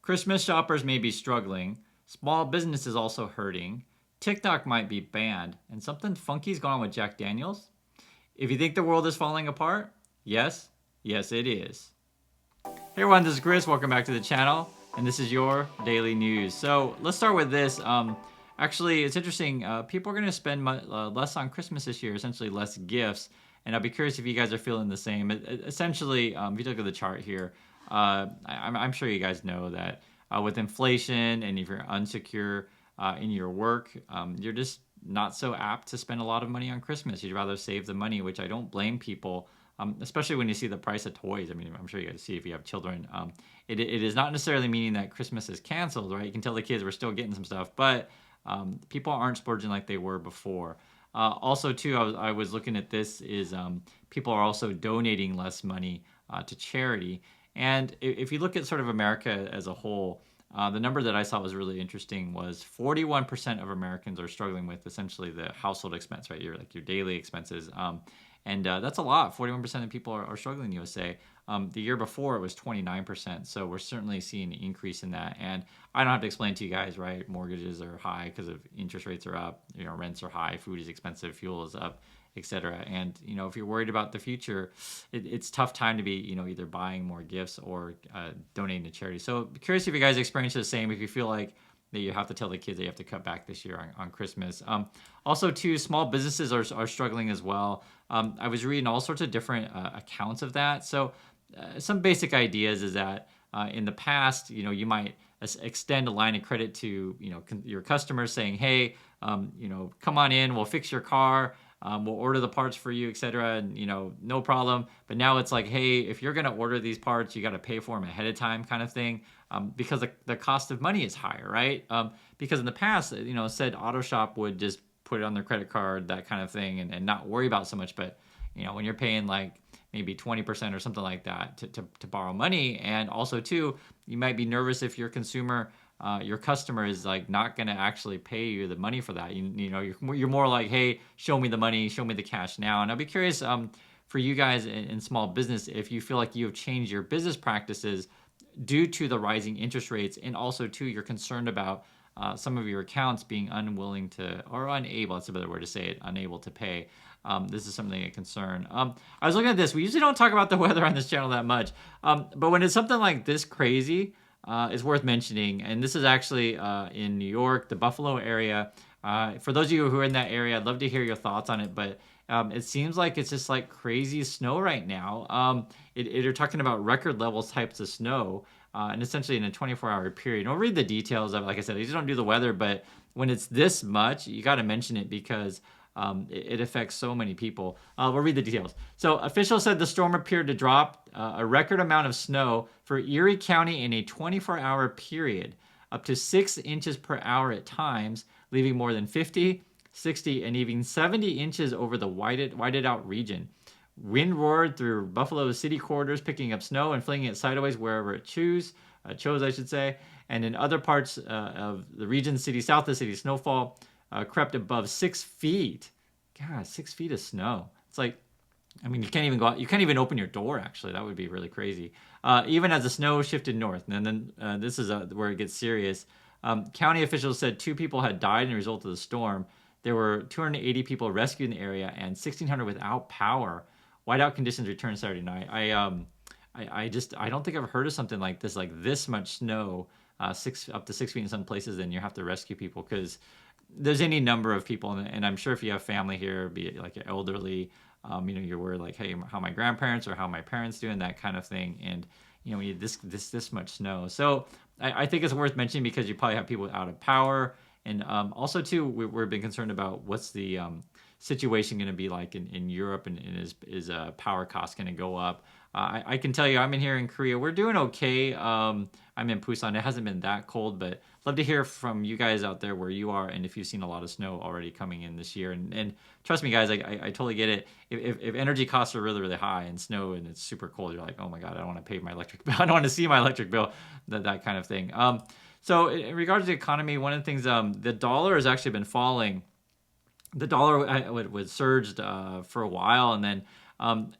Christmas shoppers may be struggling. Small businesses also hurting. TikTok might be banned. And something funky's going on with Jack Daniels. If you think the world is falling apart, yes, yes it is. Hey everyone, this is Chris. Welcome back to the channel. And this is your daily news. So let's start with this. Actually, it's interesting. People are going to spend less on Christmas this year, essentially less gifts. And I'll be curious if you guys are feeling the same. Essentially, if you look at the chart here, I'm sure you guys know that with inflation and if you're unsecure in your work, you're just not so apt to spend a lot of money on Christmas. You'd rather save the money, which I don't blame people, especially when you see the price of toys. I mean, I'm sure you guys see if you have children. It is not necessarily meaning that Christmas is canceled, right? You can tell the kids we're still getting some stuff, but people aren't splurging like they were before. Also, too, I was looking at this is people are also donating less money to charity. And if you look at sort of America as a whole, the number that I saw was really interesting was 41% of Americans are struggling with essentially the household expense, right? Your daily expenses. And that's a lot. 41% of people are struggling in the USA. The year before it was 29%. So we're certainly seeing an increase in that. And I don't have to explain to you guys, right? Mortgages are high because of interest rates are up. Rents are high. Food is expensive. Fuel is up, etc. And if you're worried about the future, it's tough time to be either buying more gifts or donating to charity. So curious if you guys experience the same. If you feel like that you have to tell the kids that you have to cut back this year on Christmas. Also, too, small businesses are struggling as well. I was reading all sorts of different accounts of that. So some basic ideas is that in the past, you might extend a line of credit to your customers saying, hey, come on in, we'll fix your car. We'll order the parts for you, etc. And no problem. But now it's like, hey, if you're gonna order these parts, you got to pay for them ahead of time, kind of thing, because the cost of money is higher, right? Because in the past, said auto shop would just put it on their credit card, that kind of thing, and not worry about so much. But when you're paying like maybe 20% or something like that to borrow money, and also too, you might be nervous if your consumer. Your customer is like not going to actually pay you the money for that. You're more like, hey, show me the money, show me the cash now. And I'll be curious for you guys in small business if you feel like you have changed your business practices due to the rising interest rates, and also too you're concerned about some of your accounts being unwilling to or unable. That's a better word to say it. Unable to pay. This is something of concern. I was looking at this. We usually don't talk about the weather on this channel that much, but when it's something like this crazy. Is worth mentioning, and this is actually in New York, the Buffalo area. For those of you who are in that area, I'd love to hear your thoughts on it, but it seems like it's just like crazy snow right now. You're talking about record level types of snow, and essentially in a 24-hour period. And I'll read the details of it. Like I said, I just don't do the weather, but when it's this much, you got to mention it because it affects so many people. We'll read the details. So officials said the storm appeared to drop a record amount of snow for Erie County in a 24-hour period, up to 6 inches per hour at times, leaving more than 50, 60, and even 70 inches over the whited out region. Wind roared through Buffalo's city corridors, picking up snow and flinging it sideways wherever it chose, I should say. And in other parts of the region, south of the city, snowfall crept above 6 feet. God, 6 feet of snow. It's like, I mean, you can't even go out. You can't even open your door, actually. That would be really crazy. Even as the snow shifted north. And then this is where it gets serious. County officials said 2 people had died as a result of the storm. There were 280 people rescued in the area and 1,600 without power. Whiteout conditions returned Saturday night. I don't think I've heard of something like this much snow, up to 6 feet in some places, and you have to rescue people because there's any number of people, and I'm sure if you have family here, be it like elderly, you're worried like, hey, how my grandparents or how my parents doing, that kind of thing, and we need this much snow. So I think it's worth mentioning because you probably have people out of power, and also too we've been concerned about what's the situation going to be like in Europe, and is power costs going to go up. I can tell you, I'm in here in Korea. We're doing okay. I'm in Busan. It hasn't been that cold, but love to hear from you guys out there where you are, and if you've seen a lot of snow already coming in this year. And trust me, guys, I totally get it. If energy costs are really, really high and snow and it's super cold, you're like, oh my God, I don't want to pay my electric bill. I don't want to see my electric bill, that kind of thing. So in regards to the economy, one of the things, the dollar has actually been falling. The dollar was surged for a while, and then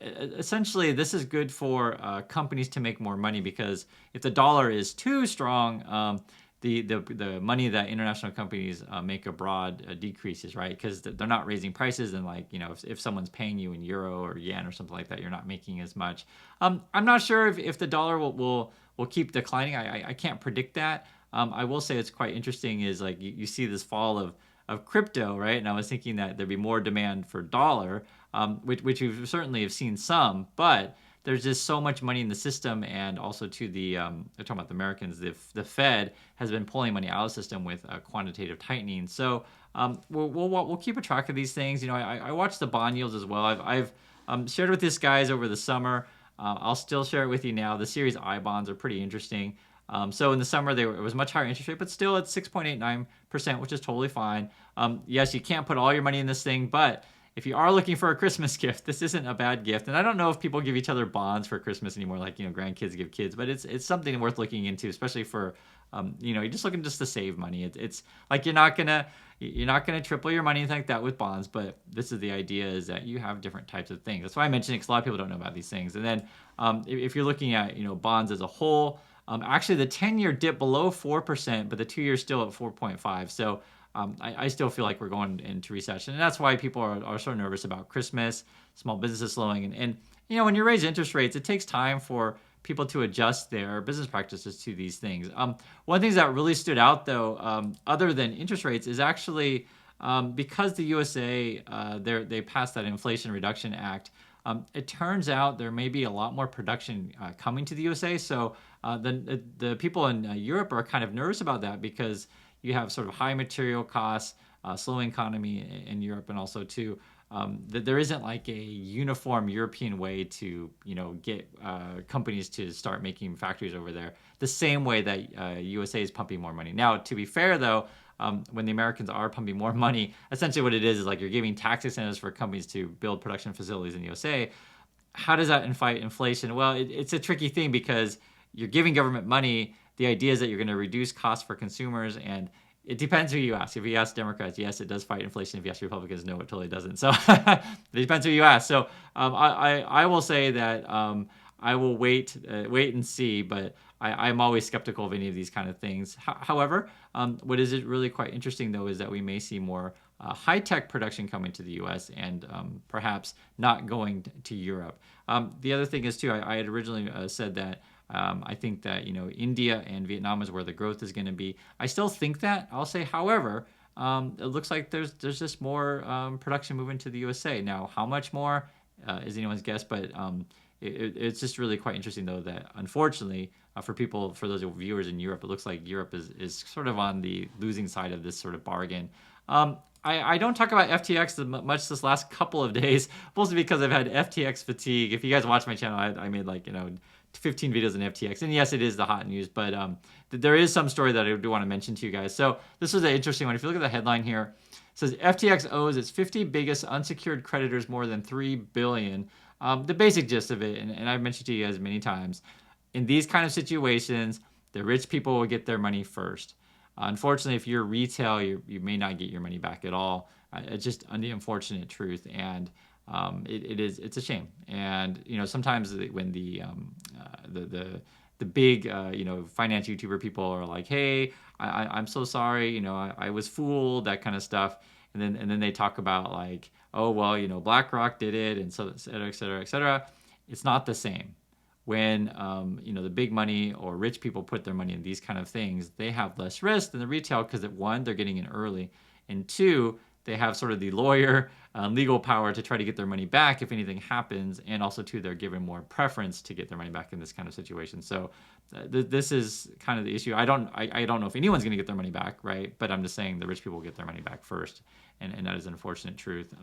Essentially, this is good for companies to make more money because if the dollar is too strong, the money that international companies make abroad decreases, right? Because they're not raising prices, and like if someone's paying you in euro or yen or something like that, you're not making as much. I'm not sure if the dollar will keep declining. I can't predict that. I will say it's quite interesting is like you see this fall of crypto, right? And I was thinking that there'd be more demand for dollar, which we certainly have seen some, but there's just so much money in the system, and also to the I'm talking about the Americans. The Fed has been pulling money out of the system with quantitative tightening. So we'll keep a track of these things. I watch the bond yields as well. I've shared with these guys over the summer. I'll still share it with you now. The Series I bonds are pretty interesting. So in the summer, it was much higher interest rate, but still at 6.89%, which is totally fine. Yes, you can't put all your money in this thing, but if you are looking for a Christmas gift, this isn't a bad gift. And I don't know if people give each other bonds for Christmas anymore, like grandkids give kids, but it's something worth looking into, especially for you're just looking just to save money. It's like you're not gonna triple your money, anything like that with bonds, but this is the idea is that you have different types of things. That's why I mentioned it, because a lot of people don't know about these things. And then if you're looking at bonds as a whole, actually the 10-year dipped below 4%, but the 2-year still at 4.5. So I still feel like we're going into recession, and that's why people are so nervous about Christmas, small businesses slowing, and when you raise interest rates, it takes time for people to adjust their business practices to these things. One of the things that really stood out, though, other than interest rates, is actually because the USA they passed that Inflation Reduction Act. It turns out there may be a lot more production coming to the USA. So the people in Europe are kind of nervous about that because you have sort of high material costs, slowing economy in Europe, and also too that there isn't like a uniform European way to get companies to start making factories over there the same way that USA is pumping more money. Now, to be fair though, when the Americans are pumping more money, essentially what it is like you're giving tax incentives for companies to build production facilities in the USA. How does that fight inflation? Well, it's a tricky thing because you're giving government money. The idea is that you're going to reduce costs for consumers, and it depends who you ask. If you ask Democrats, yes, it does fight inflation. If you ask Republicans, no, it totally doesn't. So it depends who you ask. So I will say that I will wait and see, but I'm always skeptical of any of these kind of things. However, what is really quite interesting, though, is that we may see more high-tech production coming to the U.S. and perhaps not going to Europe. The other thing is, too, I had originally said that I think that India and Vietnam is where the growth is going to be. I still think that. I'll say, however, it looks like there's just more production moving to the USA. Now, how much more is anyone's guess, but it's just really quite interesting, though, that unfortunately for those viewers in Europe, it looks like Europe is sort of on the losing side of this sort of bargain. I don't talk about FTX much this last couple of days, mostly because I've had FTX fatigue. If you guys watch my channel, I made 15 videos on FTX, and yes, it is the hot news, but there is some story that I do want to mention to you guys. So this was an interesting one. If you look at the headline here, it says FTX owes its 50 biggest unsecured creditors more than $3 billion. The basic gist of it, and I've mentioned to you guys many times, in these kind of situations, the rich people will get their money first. Unfortunately, if you're retail, you may not get your money back at all. It's just the unfortunate truth, and it's a shame. And sometimes when the big finance YouTuber people are like, hey, I'm so sorry, I was fooled, that kind of stuff, and then they talk about like, oh well, BlackRock did it, and so et cetera, et cetera, et cetera. It's not the same. When the big money or rich people put their money in these kind of things, they have less risk than the retail because, one, they're getting in early, and two, they have sort of the lawyer legal power to try to get their money back if anything happens, and also two, they're given more preference to get their money back in this kind of situation. So this is kind of the issue. I don't know if anyone's going to get their money back, right? But I'm just saying the rich people will get their money back first, and that is an unfortunate truth.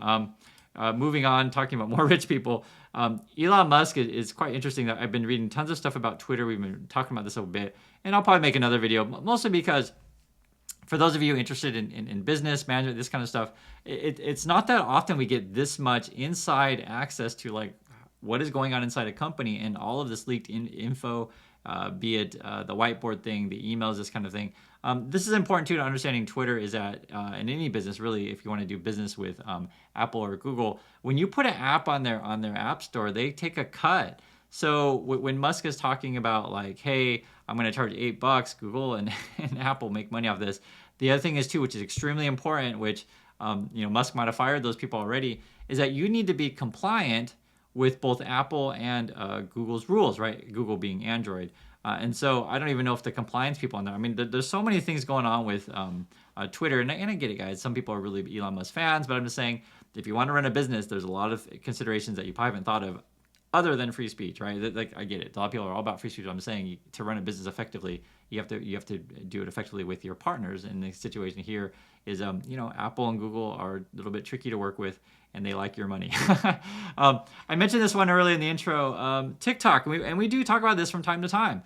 Moving on, talking about more rich people, Elon Musk is quite interesting. That I've been reading tons of stuff about Twitter. We've been talking about this a bit, and I'll probably make another video, mostly because for those of you interested in business management, this kind of stuff, it's not that often we get this much inside access to like what is going on inside a company, and all of this leaked info be it the whiteboard thing, the emails, this kind of thing. This is important too to understanding Twitter is that in any business, really, if you want to do business with Apple or Google, when you put an app on their app store, they take a cut. So when Musk is talking about like, hey, I'm going to charge $8, Google and Apple make money off this. The other thing is too, which is extremely important, which Musk might have fired those people already, is that you need to be compliant with both Apple and Google's rules, right? Google being Android. And so I don't even know if the compliance people on there, I mean, there's so many things going on with Twitter, and I get it, guys. Some people are really Elon Musk fans, but I'm just saying, if you want to run a business, there's a lot of considerations that you probably haven't thought of other than free speech, right? Like, I get it. A lot of people are all about free speech. I'm saying to run a business effectively, you have to do it effectively with your partners. And the situation here is, Apple and Google are a little bit tricky to work with, and they like your money. I mentioned this one early in the intro. TickTock, and we do talk about this from time to time.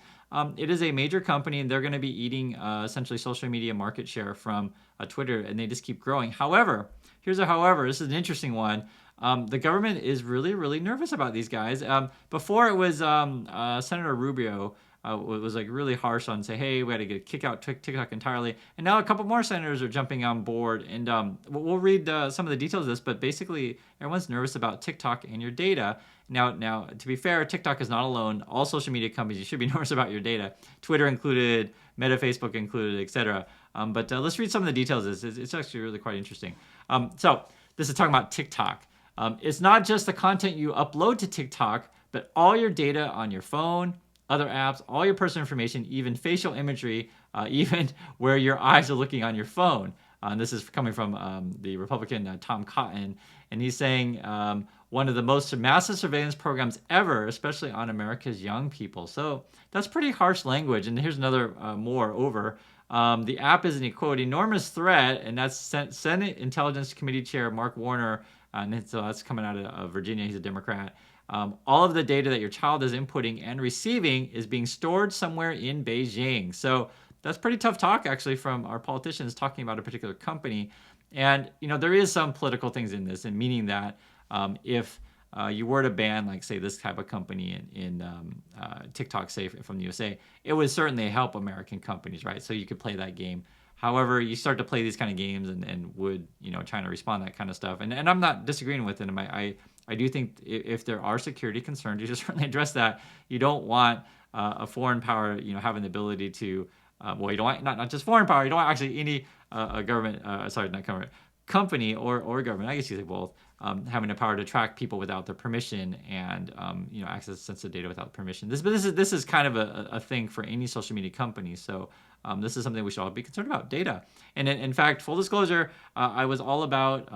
It is a major company, and they're going to be eating essentially social media market share from Twitter, and they just keep growing. However, here's a however. This is an interesting one. The government is really, really nervous about these guys. Before it was Senator Rubio was like really harsh on say, hey, we got to kick out TikTok entirely. And now a couple more senators are jumping on board. And we'll read some of the details of this, but basically everyone's nervous about TikTok and your data. Now, to be fair, TikTok is not alone. All social media companies, you should be nervous about your data. Twitter included, Meta, Facebook included, etc. But let's read some of the details of this. It's actually really quite interesting. So this is talking about TikTok. It's not just the content you upload to TikTok, but all your data on your phone, other apps, all your personal information, even facial imagery, even where your eyes are looking on your phone. And this is coming from the Republican Tom Cotton. And he's saying one of the most massive surveillance programs ever, especially on America's young people. So that's pretty harsh language. And here's another moreover. The app is an, quote, enormous threat, and that's Senate Intelligence Committee Chair Mark Warner, and so that's coming out of Virginia. He's a Democrat. All of the data that your child is inputting and receiving is being stored somewhere in Beijing. So that's pretty tough talk, actually, from our politicians talking about a particular company. And, there is some political things in this, and meaning that if you were to ban, like, say, this type of company in TikTok, say, from the USA, it would certainly help American companies, right? So you could play that game. However, you start to play these kind of games and would, trying to respond to that kind of stuff. And I'm not disagreeing with it. I do think if there are security concerns, you just certainly address that. You don't want a foreign power, having the ability to, you don't want, not just foreign power, you don't want actually any company or government, I guess you say both, having the power to track people without their permission and, access sensitive data without permission. This is kind of a thing for any social media company. So this is something we should all be concerned about, data. And in fact, full disclosure, I was all about,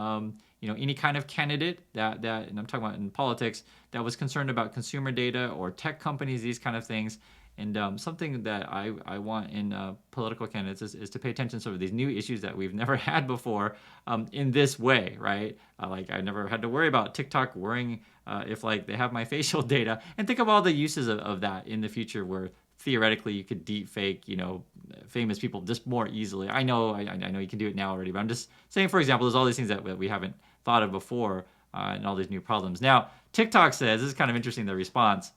any kind of candidate that, and I'm talking about in politics, that was concerned about consumer data or tech companies, these kind of things. And something that I want in political candidates is to pay attention to sort of these new issues that we've never had before in this way, right? Like I never had to worry about TikTok worrying if like they have my facial data. And think of all the uses of that in the future where theoretically you could deep fake, famous people just more easily. I know you can do it now already, but I'm just saying, for example, there's all these things that we haven't thought of before and all these new problems. Now, TikTok says, this is kind of interesting, the response.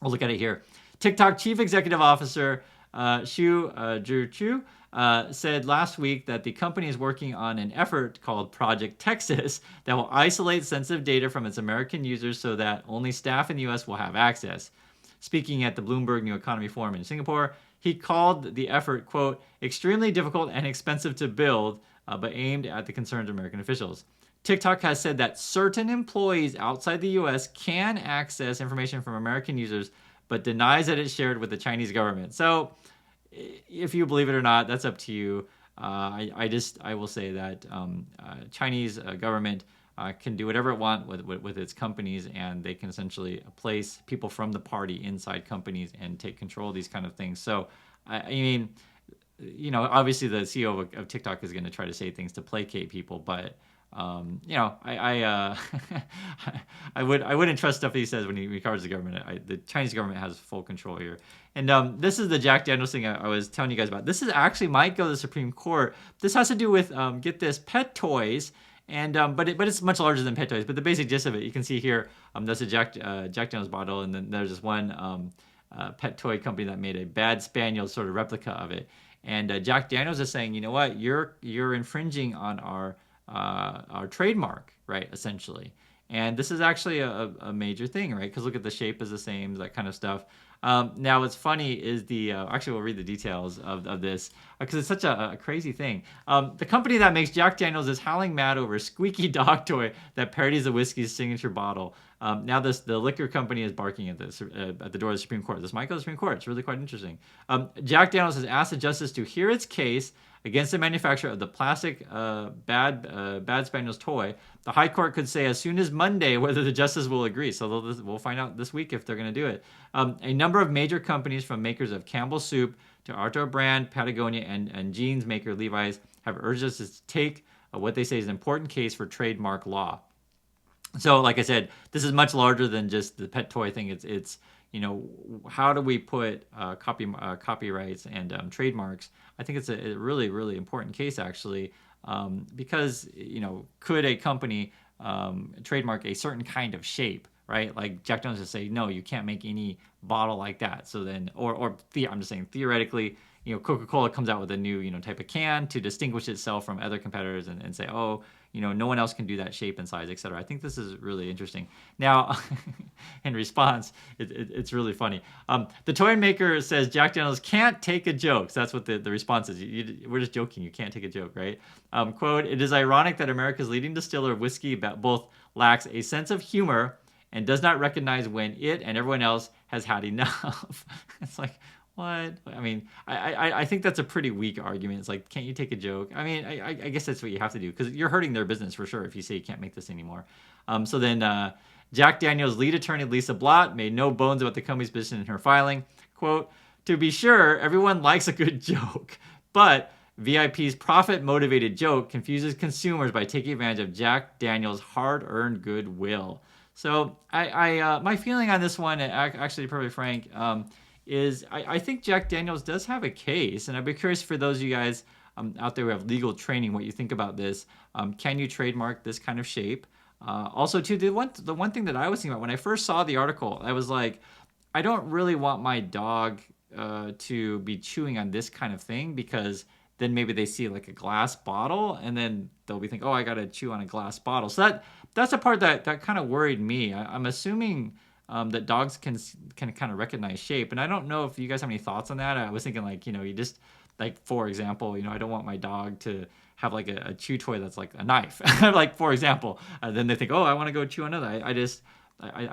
We'll look at it here. TikTok Chief Executive Officer Xu Zhichu said last week that the company is working on an effort called Project Texas that will isolate sensitive data from its American users so that only staff in the U.S. will have access. Speaking at the Bloomberg New Economy Forum in Singapore, he called the effort, quote, extremely difficult and expensive to build, but aimed at the concerns of American officials. TikTok has said that certain employees outside the U.S. can access information from American users, but denies that it's shared with the Chinese government. So if you believe it or not, that's up to you. I will say that Chinese government can do whatever it wants with its companies, and they can essentially place people from the party inside companies and take control of these kind of things. So, I mean, obviously the CEO of TikTok is going to try to say things to placate people, but I wouldn't trust stuff he says when he regards the government. The Chinese government has full control here. And this is the Jack Daniels thing I was telling you guys about. This is actually might go to the Supreme Court. This has to do with get this, pet toys. And but it's much larger than pet toys. But the basic gist of it, you can see here. That's a Jack Daniels bottle, and then there's this one pet toy company that made a bad spaniel sort of replica of it. And Jack Daniels is saying, you know what, you're infringing on our trademark, right? Essentially. And this is actually a major thing, right? Because look at the shape is the same, that kind of stuff. Now, what's funny is actually, we'll read the details of this because it's such a crazy thing. The company that makes Jack Daniels is howling mad over a squeaky dog toy that parodies the whiskey's signature bottle. Now, the liquor company is barking at this at the door of the Supreme Court. This might go to the Supreme Court. It's really quite interesting. Jack Daniels has asked the justice to hear its case against the manufacturer of the plastic Bad Spaniels toy. The High Court could say as soon as Monday whether the justice will agree. So we'll find out this week if they're going to do it. A number of major companies, from makers of Campbell's Soup to Arto Brand, Patagonia, and jeans maker Levi's, have urged us to take what they say is an important case for trademark law. So, like I said, this is much larger than just the pet toy thing. It's how do we put copyrights and trademarks? I think it's a really, really important case, actually, because, could a company trademark a certain kind of shape, right? Like Jack Daniels would say, no, you can't make any bottle like that. So then, I'm just saying, theoretically, Coca-Cola comes out with a new, type of can to distinguish itself from other competitors and say, oh, no one else can do that shape and size, etc. I think this is really interesting. Now, in response, it's really funny. The toy maker says Jack Daniels can't take a joke. So that's what the response is. We're just joking. You can't take a joke, right? Quote, it is ironic that America's leading distiller of whiskey both lacks a sense of humor and does not recognize when it and everyone else has had enough. It's like, what? I mean, I think that's a pretty weak argument. It's like, can't you take a joke? I mean, I guess that's what you have to do because you're hurting their business for sure if you say you can't make this anymore. So then Jack Daniels' lead attorney, Lisa Blatt, made no bones about the company's position in her filing. Quote, to be sure, everyone likes a good joke, but VIP's profit-motivated joke confuses consumers by taking advantage of Jack Daniels' hard-earned goodwill. So my feeling on this one, actually, to be perfectly frank, is I think Jack Daniels does have a case, and I'd be curious for those of you guys out there who have legal training, what you think about this. Can you trademark this kind of shape? Also, too, the one thing that I was thinking about when I first saw the article, I was like, I don't really want my dog to be chewing on this kind of thing because then maybe they see like a glass bottle and then they'll be thinking, oh, I got to chew on a glass bottle. So that's a part that kind of worried me. I'm assuming that dogs can kind of recognize shape. And I don't know if you guys have any thoughts on that. I was thinking like, you just like, for example, I don't want my dog to have like a chew toy that's like a knife, like for example, then they think, oh, I want to go chew another. I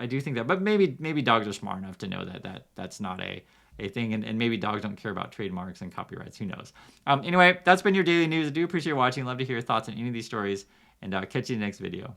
do think that, but maybe dogs are smart enough to know that's not a thing. And maybe dogs don't care about trademarks and copyrights. Who knows? Anyway, that's been your daily news. I do appreciate watching. Love to hear your thoughts on any of these stories and catch you in the next video.